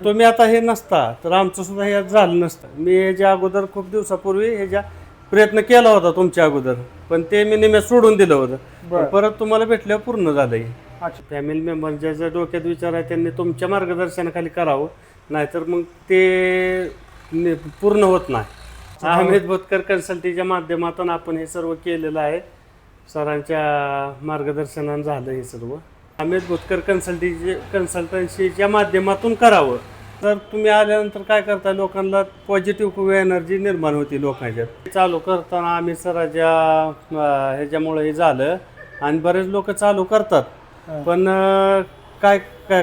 तुम्ही आता हे नसता तर आमचं सुद्धा हे झालं नसतं. मी ह्याच्या अगोदर खूप दिवसापूर्वी ह्याच्या प्रयत्न केला होता तुमच्या अगोदर, पण ते मी निम्यात सोडून दिलं होतं. बरं. पण परत तुम्हाला भेटल्यावर पूर्ण झालंय. अच्छा. फॅमिली मेंबर ज्याच्या डोक्यात विचार आहे त्यांनी तुमच्या मार्गदर्शनाखाली करावं, नाहीतर मग ते पूर्ण होत नाही. अहमेद बोतकर कन्सल्टीच्या माध्यमातून आपण हे सर्व केलेलं आहे. सरांच्या मार्गदर्शनानं झालं हे सर्व. अहमेद बोतकर कन्सल्टन्सीच्या माध्यमातून करावं. तर तुम्ही आल्यानंतर काय करता, लोकांना पॉझिटिव्ह एनर्जी निर्माण होती लोकांच्यात. चालू करताना आम्ही सराच्या ह्याच्यामुळे हे झालं आणि बरेच लोक चालू करतात, पण काय काय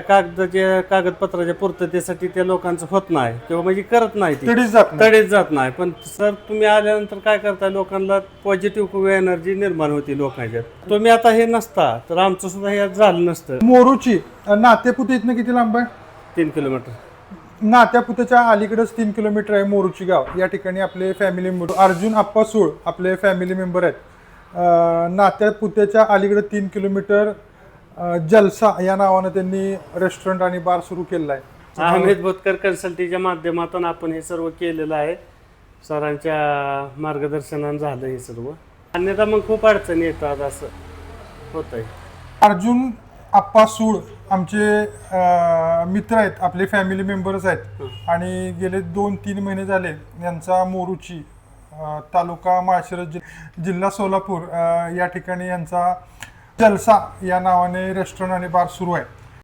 कागदपत्राच्या पूर्ततेसाठी त्या लोकांचं होत नाही किंवा म्हणजे करत नाही, तडीच जात नाही. पण सर तुम्ही आल्यानंतर काय करता, लोकांना पॉझिटिव्ह एनर्जी निर्माण होती लोकांच्यात. तुम्ही आता हे नसता तर आमचं सुद्धा हे झालं नसतं. मोरूची नातेपुते इथनं किती लांब आहे? 3 किलोमीटर. नात्यापुतेच्या अलीकडेच 3 किलोमीटर आहे मोरूची गाव. या ठिकाणी आपले फॅमिली मेंबर अर्जुन आप्पा सूळ आपले फॅमिली मेंबर आहेत. नात्यापुतेच्या अलीकडे 3 किलोमीटर जलसा या नावानं त्यांनी रेस्टॉरंट आणि बार सुरू केलेला आहे. अहमेद बोतकर कन्सल्टीच्या माध्यमातून आपण हे सर्व केलेलं आहे. सरांच्या मार्गदर्शनानं झालं हे सर्व. अन्यथा मग खूप अडचणी येतात, असं होत आहे. अर्जुन आप्पा सूळ आमचे मित्र आहेत, आपले फॅमिली मेंबर्स आहेत आणि गेले 2-3 महिने झाले यांचा मोरूची तालुका माळशिरस जिल्हा सोलापूर या ठिकाणी यांचा जलसा या नावाने रेस्टॉरंट आणि बार सुरू आहे.